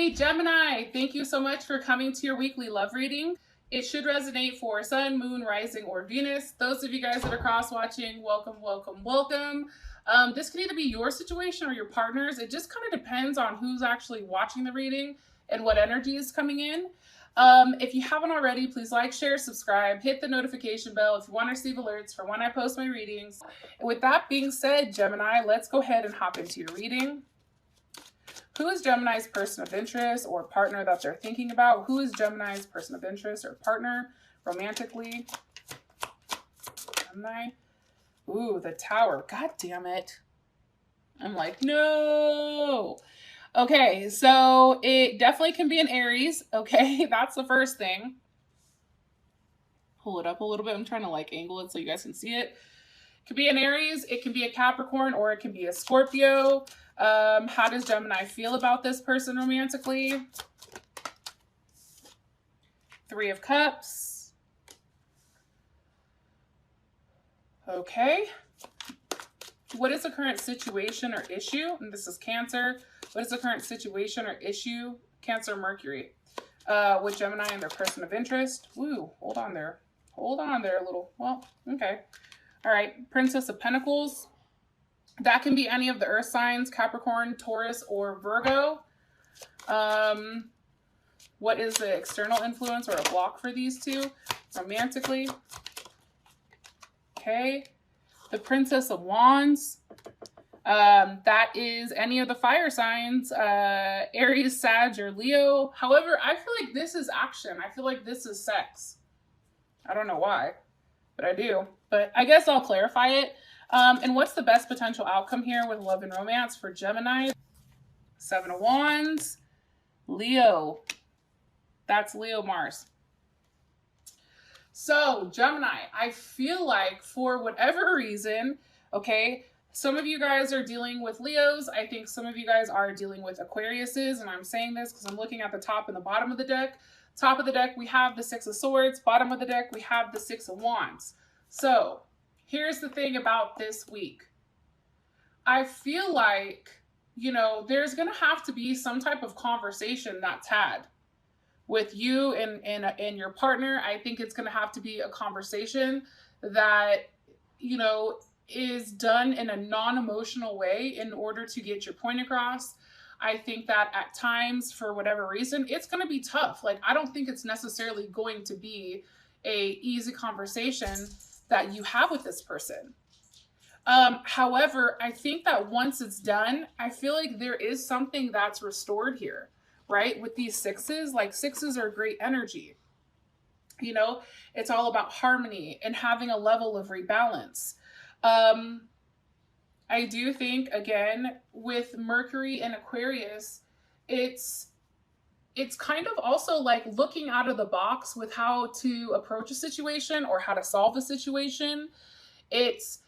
Hey Gemini, thank you so much for coming to your weekly love reading. It should resonate for Sun, Moon, Rising, or Venus. Those of you guys that are cross-watching, welcome, welcome, welcome. This can either be your situation or your partner's. It just kind of depends on who's actually watching the reading and what energy is coming in. If you haven't already, please like, share, subscribe, hit the notification bell if you want to receive alerts for when I post my readings. And with that being said, Gemini, let's go ahead and hop into your reading. Who is Gemini's person of interest or partner that they're thinking about? Who is Gemini's person of interest or partner romantically? Gemini. Ooh, the Tower. God damn it. I'm like, no. Okay, so it definitely can be an Aries. Okay, that's the first thing. Pull it up a little bit. I'm trying to like angle it so you guys can see it. It could be an Aries, it can be a Capricorn, or it can be a Scorpio. How does Gemini feel about this person romantically? Three of Cups. Okay. What is the current situation or issue? And this is Cancer. What is the current situation or issue? Cancer, Mercury. With Gemini and their person of interest. Woo, hold on there. Hold on there a little. Well, okay. All right, Princess of Pentacles. That can be any of the earth signs, Capricorn, Taurus, or Virgo. What is the external influence or a block for these two romantically? Okay. The Princess of Wands. That is any of the fire signs, Aries, Sag, or Leo. However, I feel like this is action. I feel like this is sex. I don't know why, but I do. But I guess I'll clarify it. And what's the best potential outcome here with love and romance for Gemini? Seven of Wands, Leo. That's Leo Mars. So Gemini, I feel like for whatever reason, okay, some of you guys are dealing with Leos. I think some of you guys are dealing with Aquariuses. And I'm saying this because I'm looking at the top and the bottom of the deck. Top of the deck, we have the Six of Swords. Bottom of the deck, we have the Six of Wands. So here's the thing about this week. I feel like, you know, there's going to have to be some type of conversation that's had with you and your partner. I think it's going to have to be a conversation that, you know, is done in a non-emotional way in order to get your point across. I think that at times, for whatever reason, it's going to be tough. Like, I don't think it's necessarily going to be a easy conversation that you have with this person. However, I think that once it's done, I feel like there is something that's restored here, right? With these sixes, like sixes are great energy. You know, it's all about harmony and having a level of rebalance. I do think, again, with Mercury and Aquarius, it's kind of also like looking out of the box with how to approach a situation or how to solve a situation. It's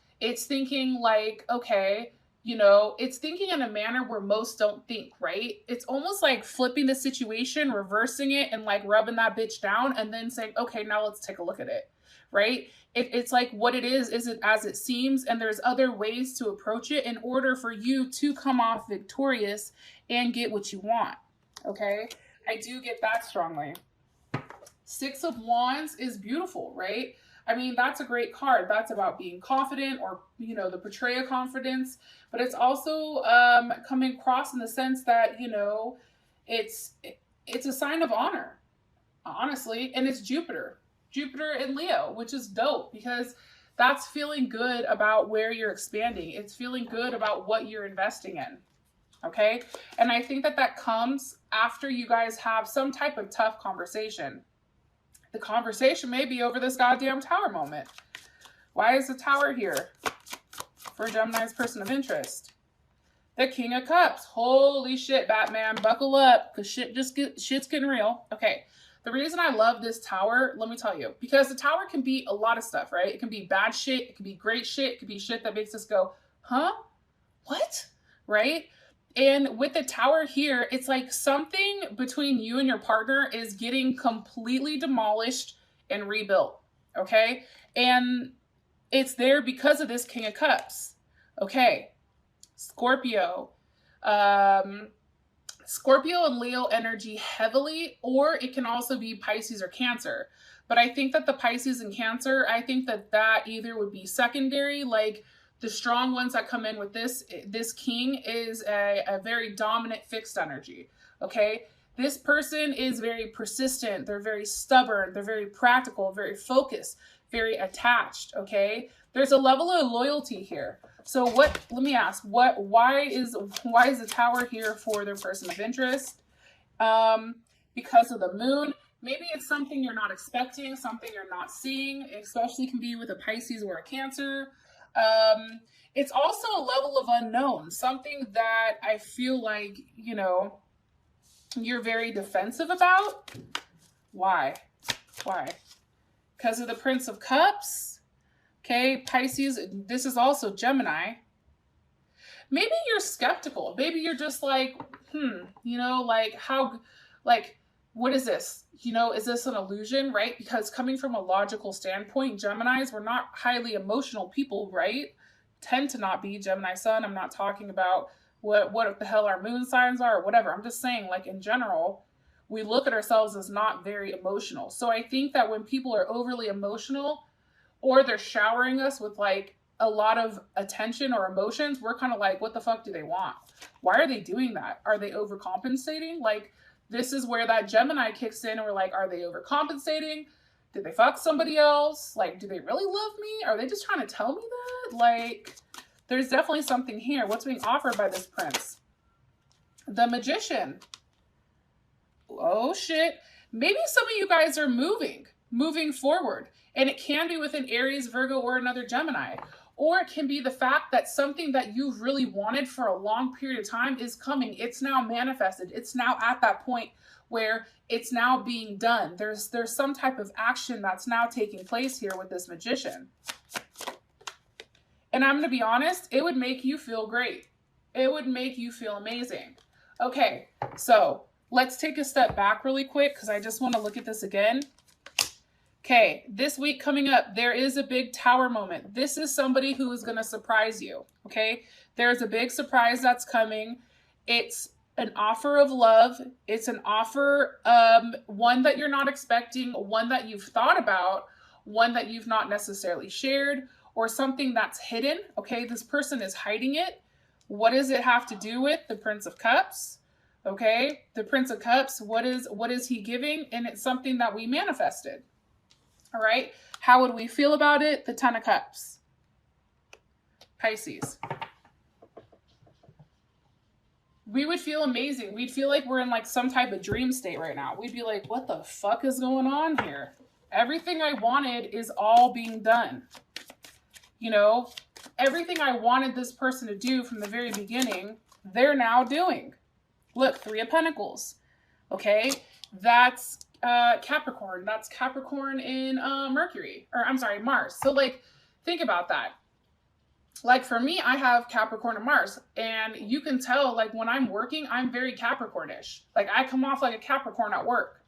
thinking like, okay, you know, it's thinking in a manner where most don't think, right? It's almost like flipping the situation, reversing it, and like rubbing that bitch down and then saying, okay, now let's take a look at it, right? It's like what it is it as it seems, and there's other ways to approach it in order for you to come off victorious and get what you want, okay? I do get that strongly. Six of Wands is beautiful, right? I mean, that's a great card. That's about being confident, or, you know, the portray of confidence. But it's also coming across in the sense that, you know, it's a sign of honor, honestly. And it's Jupiter and Leo, which is dope because that's feeling good about where you're expanding. It's feeling good about what you're investing in. Okay. And I think that that comes after you guys have some type of tough conversation. The conversation may be over this goddamn tower moment. Why is the Tower here for Gemini's person of interest? The King of Cups. Holy shit, Batman, buckle up, because shit's getting real. Okay. The reason I love this Tower, let me tell you, because the Tower can be a lot of stuff, right? It can be bad shit. It can be great shit. It can be shit that makes us go, huh? What? Right? And with the Tower here, it's like something between you and your partner is getting completely demolished and rebuilt, okay? And it's there because of this King of Cups, okay? Scorpio, Scorpio and Leo energy heavily, or it can also be Pisces or Cancer. But I think that the Pisces and Cancer, I think that that either would be secondary, like the strong ones that come in with this king is a very dominant fixed energy, okay? This person is very persistent, they're very stubborn, they're very practical, very focused, very attached, okay? There's a level of loyalty here. So what, let me ask, why is the Tower here for their person of interest? Because of the moon. Maybe it's something you're not expecting, something you're not seeing, especially can be with a Pisces or a Cancer. It's also a level of unknown, something that I feel like, you know, you're very defensive about. Why? Why? Because of the Prince of Cups. Okay, Pisces, this is also Gemini. Maybe you're skeptical. Maybe you're just like, you know, like how, like, what is this? You know, is this an illusion, right? Because coming from a logical standpoint, Geminis, we're not highly emotional people, right? Tend to not be. Gemini sun, I'm not talking about what the hell our moon signs are or whatever. I'm just saying, like, in general, we look at ourselves as not very emotional. So I think that when people are overly emotional, or they're showering us with like a lot of attention or emotions, we're kind of like, what the fuck do they want? Why are they doing that? Are they overcompensating? Like, this is where that Gemini kicks in and we're like, are they overcompensating? Did they fuck somebody else? Like, do they really love me? Are they just trying to tell me that? Like, there's definitely something here. What's being offered by this prince? The Magician. Oh shit. Maybe some of you guys are moving forward. And it can be within Aries, Virgo, or another Gemini. Or it can be the fact that something that you've really wanted for a long period of time is coming. It's now manifested. It's now at that point where it's now being done. There's some type of action that's now taking place here with this Magician. And I'm going to be honest, it would make you feel great. It would make you feel amazing. Okay, so let's take a step back really quick because I just want to look at this again. Okay, this week coming up, there is a big Tower moment. This is somebody who is going to surprise you, okay? There's a big surprise that's coming. It's an offer of love. It's an offer, one that you're not expecting, one that you've thought about, one that you've not necessarily shared, or something that's hidden, okay? This person is hiding it. What does it have to do with the Prince of Cups? Okay, the Prince of Cups, what is he giving? And it's something that we manifested. All right, how would we feel about it? The Ten of Cups. Pisces. We would feel amazing. We'd feel like we're in like some type of dream state right now. We'd be like, what the fuck is going on here? Everything I wanted is all being done. You know, everything I wanted this person to do from the very beginning, they're now doing. Look, Three of Pentacles. Okay, that's Capricorn. That's Capricorn in Mercury, or I'm sorry, Mars. So like, think about that. Like for me, I have Capricorn and Mars, and you can tell like when I'm working, I'm very Capricornish. Like I come off like a Capricorn at work.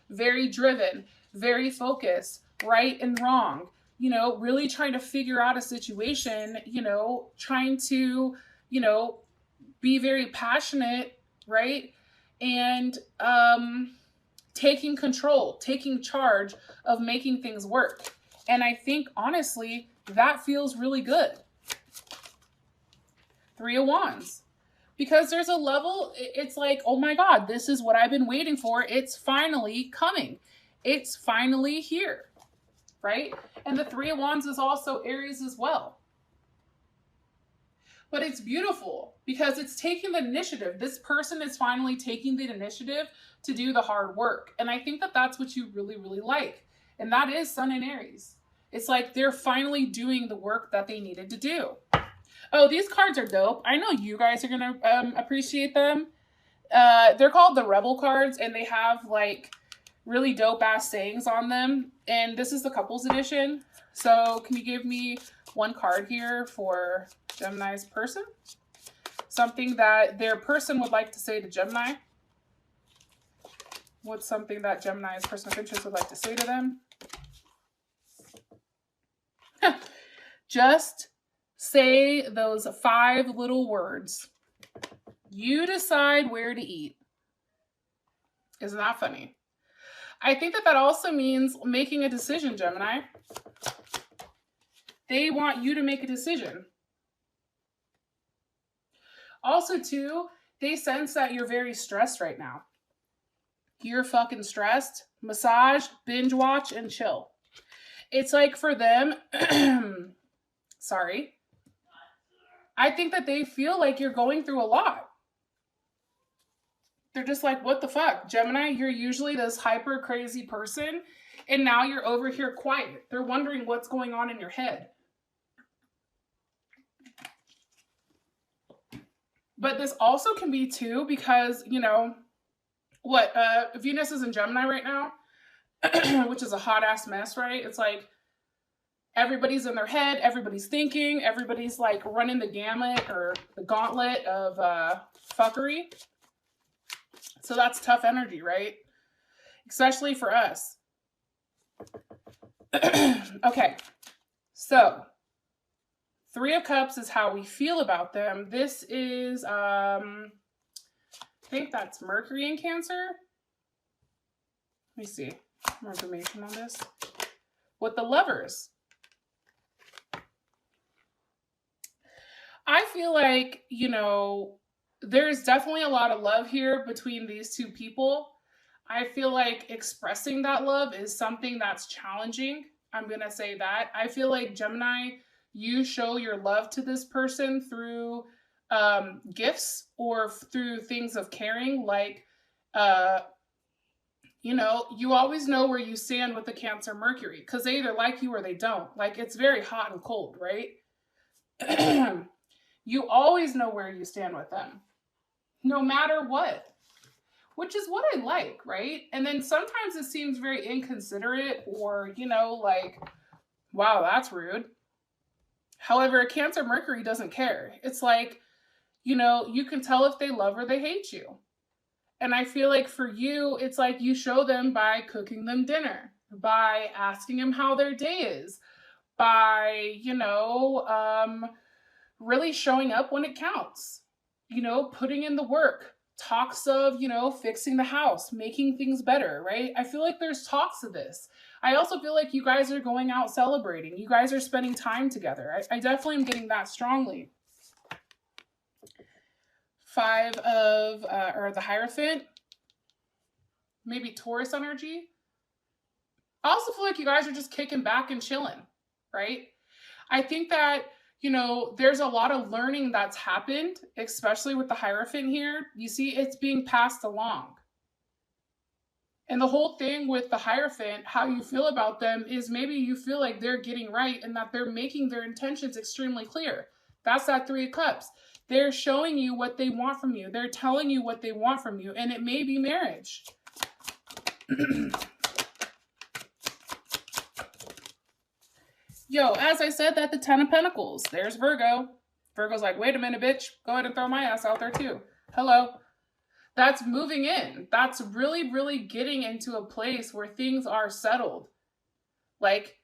Very driven, very focused, right and wrong, you know, really trying to figure out a situation, you know, trying to, you know, be very passionate, right? And taking control, taking charge of making things work. And I think, honestly, that feels really good. Three of Wands. Because there's a level, it's like, oh my God, this is what I've been waiting for. It's finally coming. It's finally here, right? And the Three of Wands is also Aries as well. But it's beautiful because it's taking the initiative. This person is finally taking the initiative to do the hard work. And I think that that's what you really, really like. And that is Sun in Aries. It's like they're finally doing the work that they needed to do. Oh, these cards are dope. I know you guys are going to appreciate them. They're called the Rebel cards, and they have like really dope ass sayings on them. And this is the couples edition. So can you give me one card here for Gemini's person? Something that their person would like to say to Gemini. What's something that Gemini's person of interest would like to say to them? Just say those 5 little words. You decide where to eat. Isn't that funny? I think that that also means making a decision, Gemini. They want you to make a decision. Also, too, they sense that you're very stressed right now. You're fucking stressed. Massage, binge watch, and chill. It's like for them, sorry, I think that they feel like you're going through a lot. They're just like, what the fuck? Gemini, you're usually this hyper crazy person, and now you're over here quiet. They're wondering what's going on in your head. But this also can be too because, you know, what, Venus is in Gemini right now, which is a hot ass mess, right? It's like everybody's in their head, everybody's thinking, everybody's like running the gamut or the gauntlet of fuckery. So that's tough energy, right? Especially for us. Okay, so 3 of Cups is how we feel about them. This is, I think that's Mercury in Cancer. Let me see more information on this. With the Lovers. I feel like, you know, there's definitely a lot of love here between these two people. I feel like expressing that love is something that's challenging. I'm going to say that. I feel like Gemini, you show your love to this person through gifts or through things of caring. Like, you know, you always know where you stand with the Cancer Mercury because they either like you or they don't. Like, it's very hot and cold, right? You always know where you stand with them, no matter what, which is what I like, right? And then sometimes it seems very inconsiderate or, you know, like, wow, that's rude. However, a Cancer Mercury doesn't care. It's like, you know, you can tell if they love or they hate you. And I feel like for you, it's like you show them by cooking them dinner, by asking them how their day is, by, you know, really showing up when it counts, you know, putting in the work, talks of, you know, fixing the house, making things better, right? I feel like there's talks of this. I also feel like you guys are going out celebrating. You guys are spending time together. I definitely am getting that strongly. 5 of, or the Hierophant, maybe Taurus energy. I also feel like you guys are just kicking back and chilling, right? I think that, you know, there's a lot of learning that's happened, especially with the Hierophant here. You see, it's being passed along. And the whole thing with the Hierophant, how you feel about them is maybe you feel like they're getting right and that they're making their intentions extremely clear. That's that 3 of Cups. They're showing you what they want from you. They're telling you what they want from you. And it may be marriage. Yo, as I said, that the 10 of Pentacles. There's Virgo. Virgo's like, wait a minute, bitch. Go ahead and throw my ass out there too. Hello. That's moving in. That's really, really getting into a place where things are settled. Like,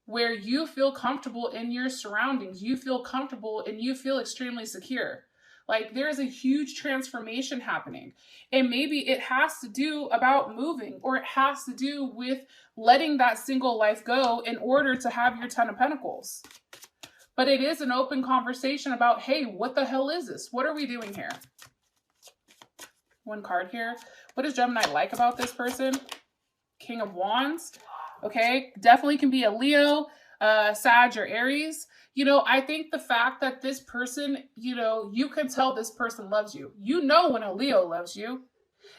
where you feel comfortable in your surroundings. You feel comfortable and you feel extremely secure. Like, there's a huge transformation happening. And maybe it has to do about moving, or it has to do with letting that single life go in order to have your 10 of Pentacles. But it is an open conversation about, hey, what the hell is this? What are we doing here? 1 card here. What does Gemini like about this person? King of Wands. Okay, definitely can be a Leo, Sag, or Aries. You know, I think the fact that this person, you know, you can tell this person loves you. You know when a Leo loves you.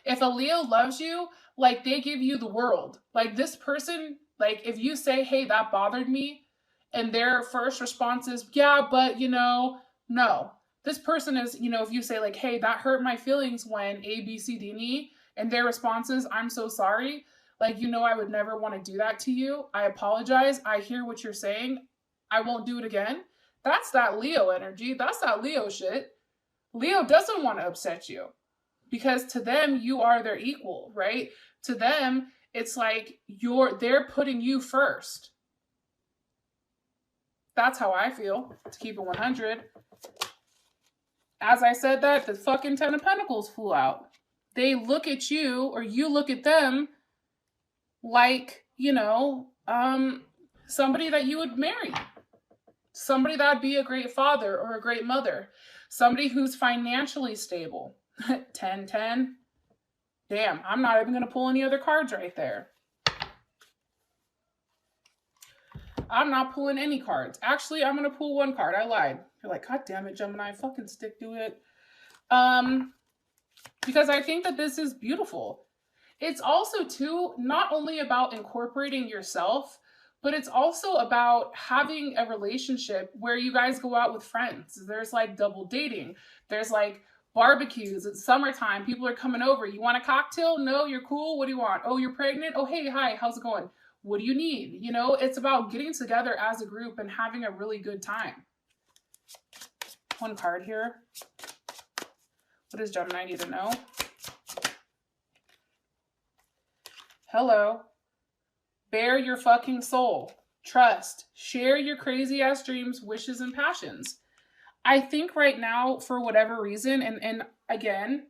If a Leo loves you, like, they give you the world. Like, this person, like, if you say, hey, that bothered me, and their first response is, yeah, but, you know, no. This person is, you know, if you say, like, hey, that hurt my feelings when A, B, C, D, and E, and their response is, I'm so sorry. Like, you know, I would never want to do that to you. I apologize. I hear what you're saying. I won't do it again. That's that Leo energy. That's that Leo shit. Leo doesn't want to upset you because to them, you are their equal, right? To them, it's like they're putting you first. That's how I feel, to keep it 100. As I said that, the fucking 10 of Pentacles flew out. they look at you or you look at them like, you know, somebody that you would marry, somebody that would be a great father or a great mother, somebody who's financially stable. 10, 10. Damn, I'm not even going to pull any other cards right there. I'm not pulling any cards. Actually, I'm going to pull one card. I lied. You're like, God damn it, Gemini, fucking stick to it. Because I think that this is beautiful. It's also, too, not only about incorporating yourself, but it's also about having a relationship where you guys go out with friends. There's like double dating. There's like barbecues. It's summertime. People are coming over. You want a cocktail? No, you're cool. What do you want? Oh, you're pregnant? Oh, hey, hi, how's it going? What do you need? You know, it's about getting together as a group and having a really good time. One card here. What does Gemini need to know? Hello. Bare your fucking soul. Trust. Share your crazy ass dreams, wishes, and passions. I think right now, for whatever reason, and again,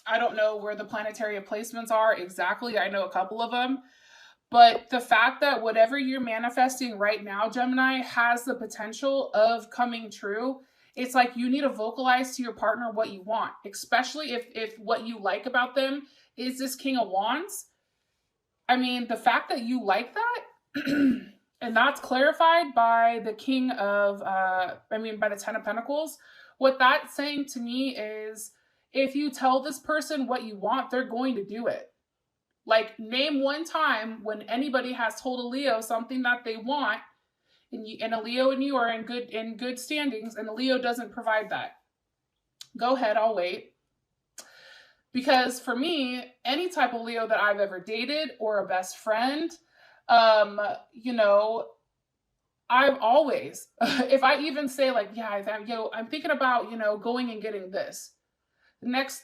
I don't know where the planetary placements are exactly. I know a couple of them. But the fact that whatever you're manifesting right now, Gemini, has the potential of coming true. It's like you need to vocalize to your partner what you want, especially if what you like about them is this King of Wands. I mean, the fact that you like that, and that's clarified by the King of, by the Ten of Pentacles. What that's saying to me is if you tell this person what you want, they're going to do it. Like, name one time when anybody has told a Leo something that they want, and a Leo and you are in good standings, and a Leo doesn't provide that. Go ahead, I'll wait. Because for me, any type of Leo that I've ever dated or a best friend, you know, I've always, if I even say like, yeah, I'm thinking about, you know, going and getting this. The next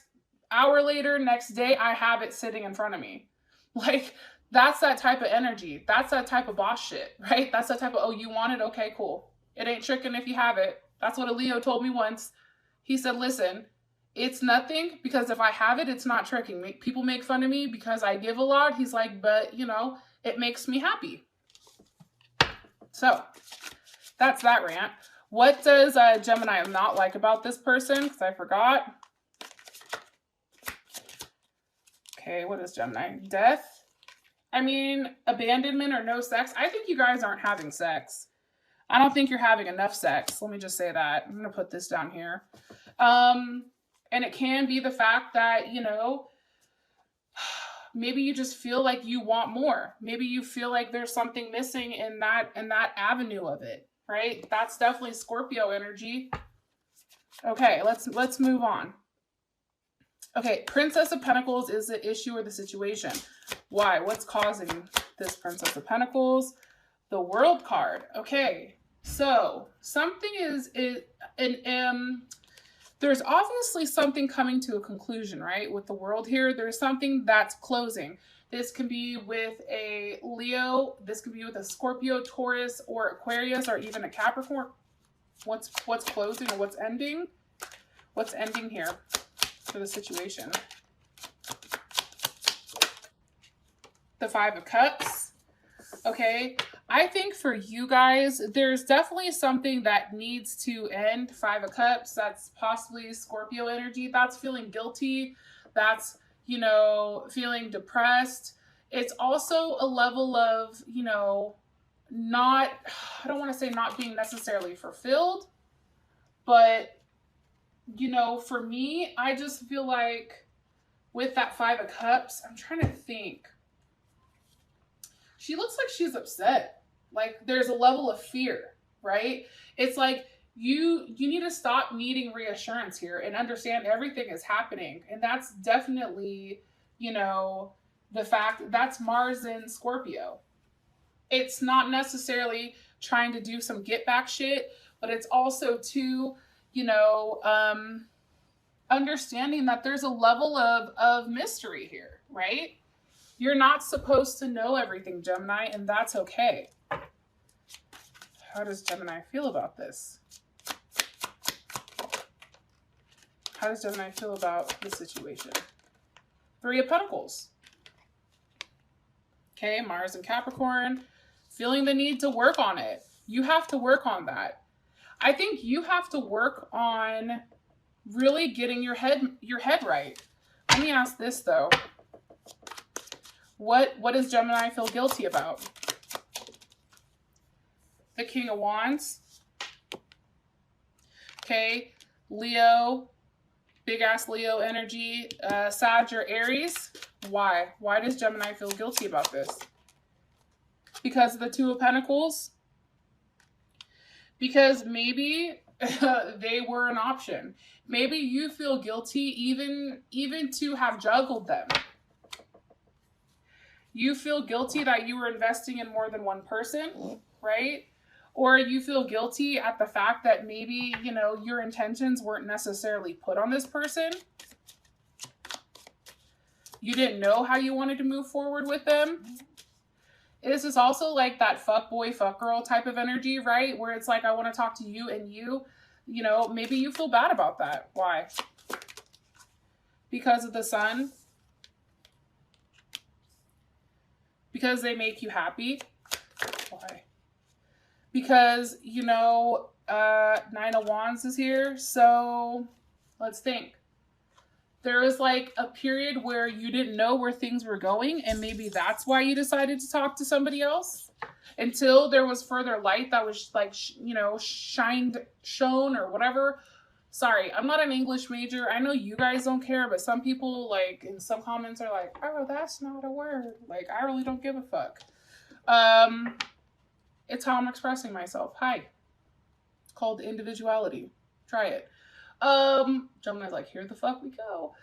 hour later, next day, I have it sitting in front of me. Like, that's that type of energy. That's that type of boss shit, right? That's that type of, oh, you want it? Okay, cool. It ain't tricking if you have it. That's what a Leo told me once. He said, listen, it's nothing because if I have it, it's not tricking. People make fun of me because I give a lot. He's like, but, you know, it makes me happy. So that's that rant. What does Gemini not like about this person? Because I forgot. Okay, what is Gemini? Death. I mean, abandonment or no sex. I think you guys aren't having sex. I don't think you're having enough sex. Let me just say that. I'm going to put this down here. And it can be the fact that, you know, maybe you just feel like you want more. Maybe you feel like there's something missing in that avenue of it, right? That's definitely Scorpio energy. Okay, let's move on. Okay, Princess of Pentacles is the issue or the situation. Why? What's causing this Princess of Pentacles? The World card. Okay, so something there's obviously something coming to a conclusion, right? With the World here, there's something that's closing. This can be with a Leo. This could be with a Scorpio, Taurus, or Aquarius, or even a Capricorn. What's closing or what's ending? What's ending here for the situation? The Five of Cups. Okay. I think for you guys, there's definitely something that needs to end. Five of Cups, that's possibly Scorpio energy. That's feeling guilty. That's, you know, feeling depressed. It's also a level of, you know, I don't want to say not being necessarily fulfilled, but, you know, for me, I just feel like with that Five of Cups, I'm trying to think. She looks like she's upset. Like there's a level of fear, right? It's like you need to stop needing reassurance here and understand everything is happening. And that's definitely, you know, the fact that's Mars in Scorpio. It's not necessarily trying to do some get back shit, but it's also too, you know, understanding that there's a level of mystery here, right? You're not supposed to know everything, Gemini, and that's okay. How does Gemini feel about this? How does Gemini feel about the situation? Three of Pentacles. Okay, Mars and Capricorn. Feeling the need to work on it. You have to work on that. I think you have to work on really getting your head right. Let me ask this though. What does Gemini feel guilty about? The King of Wands. Okay, Leo, big ass Leo energy, Sag or Aries. Why? Why does Gemini feel guilty about this? Because of the Two of Pentacles? Because maybe they were an option. Maybe you feel guilty even to have juggled them. You feel guilty that you were investing in more than one person, right? Or you feel guilty at the fact that maybe, you know, your intentions weren't necessarily put on this person. You didn't know how you wanted to move forward with them. This is also like that fuck boy, fuck girl type of energy, right? Where it's like, I want to talk to you and you know, maybe you feel bad about that. Why? Because of the Sun? Because they make you happy? Why? Because, you know, Nine of Wands is here. So let's think. There was like a period where you didn't know where things were going, and maybe that's why you decided to talk to somebody else until there was further light that was like, you know, shone or whatever. Sorry, I'm not an English major. I know you guys don't care, but some people like in some comments are like, oh, that's not a word. Like, I really don't give a fuck. It's how I'm expressing myself. Hi. It's called individuality. Try it. Gemini's like, here the fuck we go.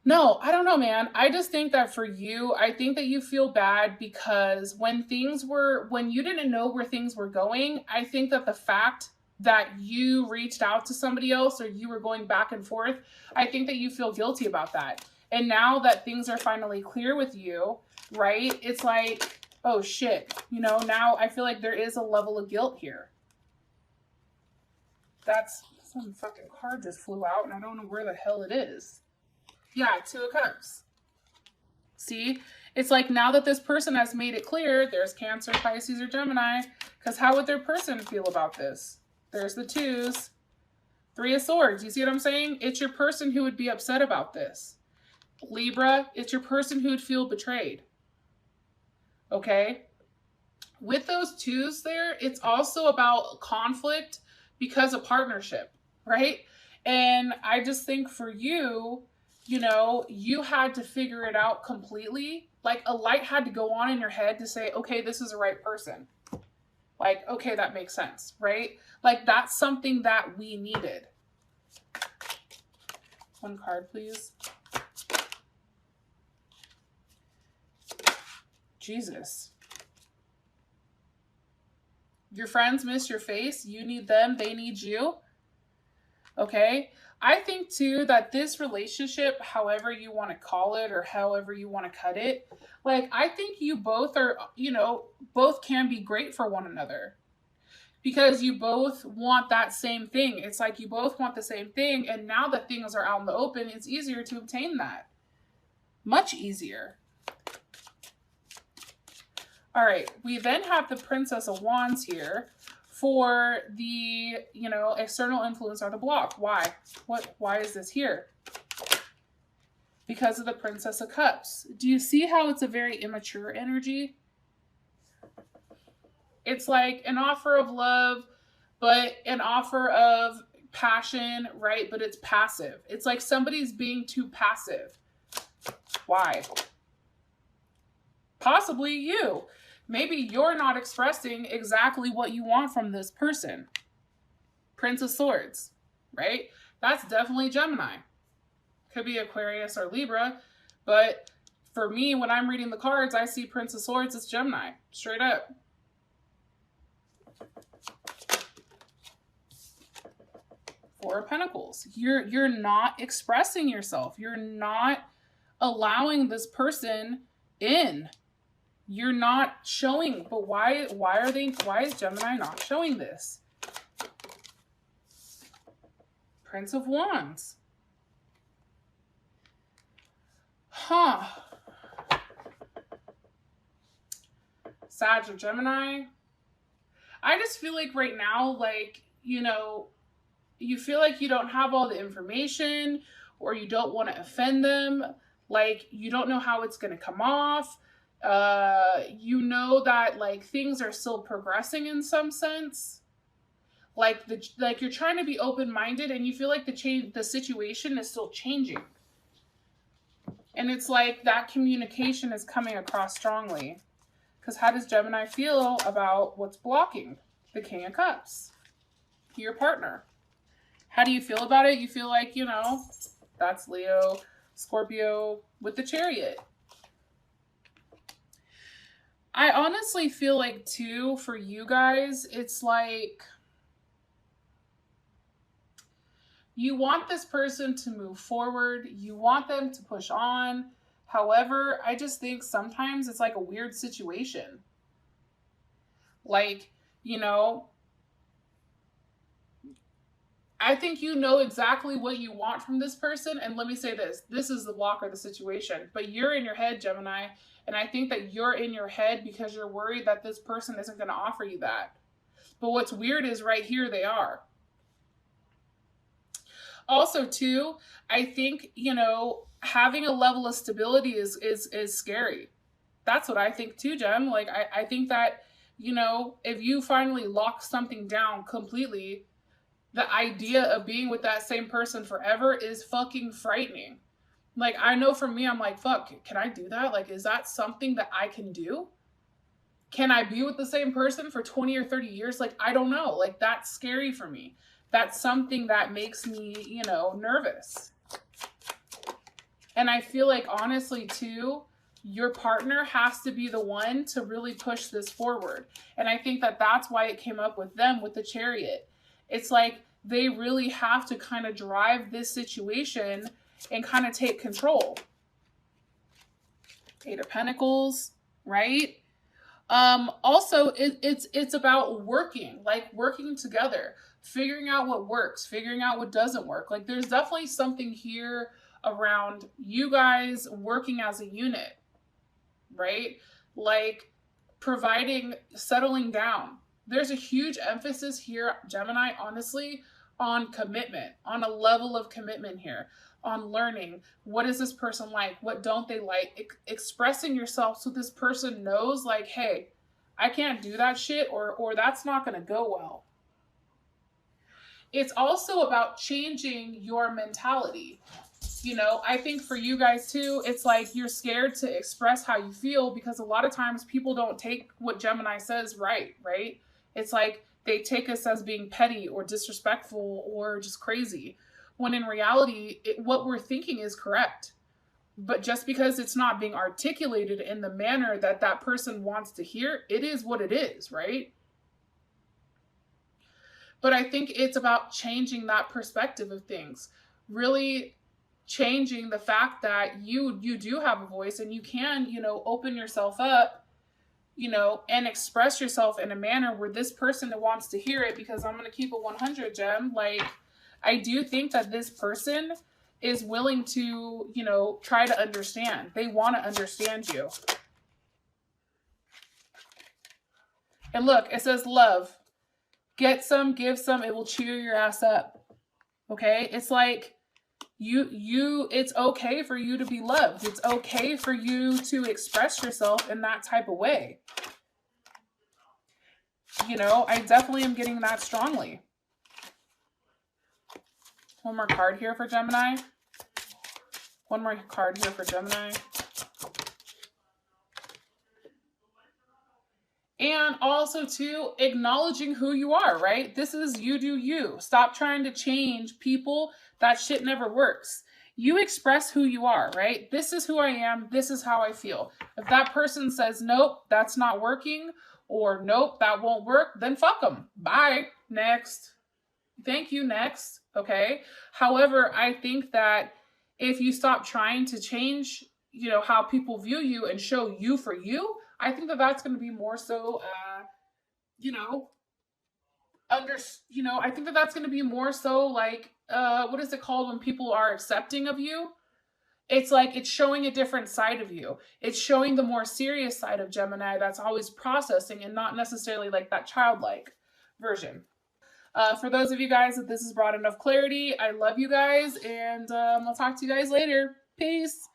No, I don't know, man. I just think that for you, I think that you feel bad because when you didn't know where things were going, I think that the fact that you reached out to somebody else or you were going back and forth, I think that you feel guilty about that. And now that things are finally clear with you, right? It's like, oh shit, you know, now I feel like there is a level of guilt here. Some fucking card just flew out and I don't know where the hell it is. Yeah, Two of Cups. See? It's like now that this person has made it clear, there's Cancer, Pisces, or Gemini. Because how would their person feel about this? There's the twos. Three of Swords. You see what I'm saying? It's your person who would be upset about this. Libra, it's your person who would feel betrayed. Okay? With those twos there, it's also about conflict because of partnership. Right? And I just think for you, you know, you had to figure it out completely. Like a light had to go on in your head to say, okay, this is the right person. Like, okay, that makes sense, right? Like that's something that we needed. One card, please. Jesus. Your friends miss your face. You need them. They need you. Okay. I think too that this relationship, however you want to call it or however you want to cut it, like I think you both are, you know, both can be great for one another because you both want that same thing. It's like you both want the same thing. And now that things are out in the open, it's easier to obtain that. Much easier. All right. We then have the Princess of Wands here. For the, you know, external influence or the block. Why? Why is this here? Because of the Princess of Cups. Do you see how it's a very immature energy? It's like an offer of love, but an offer of passion, right? But it's passive. It's like somebody's being too passive. Why? Possibly you. Maybe you're not expressing exactly what you want from this person. Prince of Swords, right? That's definitely Gemini. Could be Aquarius or Libra, but for me, when I'm reading the cards, I see Prince of Swords, it's Gemini, straight up. Four of Pentacles. You're not expressing yourself. You're not allowing this person in. You're not showing, but why is Gemini not showing this? Prince of Wands. Huh. Sag or Gemini. I just feel like right now, like, you feel like you don't have all the information, or you don't want to offend them. Like, you don't know how it's going to come off. You know that, like, things are still progressing in some sense. Like you're trying to be open-minded, and you feel like the situation is still changing. And it's like that communication is coming across strongly. Because how does Gemini feel about what's blocking the King of Cups? Your partner. How do you feel about it? You feel like, that's Leo, Scorpio with the Chariot. I honestly feel like, too, for you guys, it's like you want this person to move forward. You want them to push on. However, I just think sometimes it's like a weird situation. Like, I think you know exactly what you want from this person. And let me say this is the block or the situation. But you're in your head, Gemini. And I think that you're in your head because you're worried that this person isn't going to offer you that. But what's weird is right here they are. Also, too, I think, having a level of stability is scary. That's what I think too, Gem. Like, I think that, if you finally lock something down completely, the idea of being with that same person forever is fucking frightening. Like, I know for me, I'm like, fuck, can I do that? Like, is that something that I can do? Can I be with the same person for 20 or 30 years? Like, I don't know. Like, that's scary for me. That's something that makes me, nervous. And I feel like, honestly, too, your partner has to be the one to really push this forward. And I think that that's why it came up with them with the Chariot. It's like they really have to kind of drive this situation and kind of take control. Eight of Pentacles, right? Also, it's about working together, figuring out what works, figuring out what doesn't work. Like, there's definitely something here around you guys working as a unit, right? Like, settling down. There's a huge emphasis here, Gemini, honestly, on commitment, on a level of commitment here, on learning. What is this person like? What don't they like? Expressing yourself so this person knows, like, hey, I can't do that shit, or that's not going to go well. It's also about changing your mentality. I think for you guys too, it's like you're scared to express how you feel because a lot of times people don't take what Gemini says right? It's like they take us as being petty or disrespectful or just crazy, when in reality, what we're thinking is correct. But just because it's not being articulated in the manner that that person wants to hear, it is what it is, right? But I think it's about changing that perspective of things, really changing the fact that you do have a voice and you can, open yourself up, and express yourself in a manner where this person wants to hear it. Because I'm going to keep it 100, Gem. Like, I do think that this person is willing to, try to understand. They want to understand you. And look, it says love. Get some, give some, it will cheer your ass up. Okay? It's like it's okay for you to be loved. It's okay for you to express yourself in that type of way. I definitely am getting that strongly. One more card here for Gemini. One more card here for Gemini. And also, too, acknowledging who you are, right? This is you do you. Stop trying to change people. That shit never works. You express who you are, right? This is who I am. This is how I feel. If that person says, nope, that's not working, or nope, that won't work, then fuck them. Bye. Next. Thank you. Next. Okay. However, I think that if you stop trying to change, how people view you and show you for you, I think that that's going to be more so, I think that that's going to be more so like, what is it called when people are accepting of you? It's like it's showing a different side of you. It's showing the more serious side of Gemini that's always processing and not necessarily like that childlike version. For those of you guys that this has brought enough clarity, I love you guys, and I'll talk to you guys later. Peace.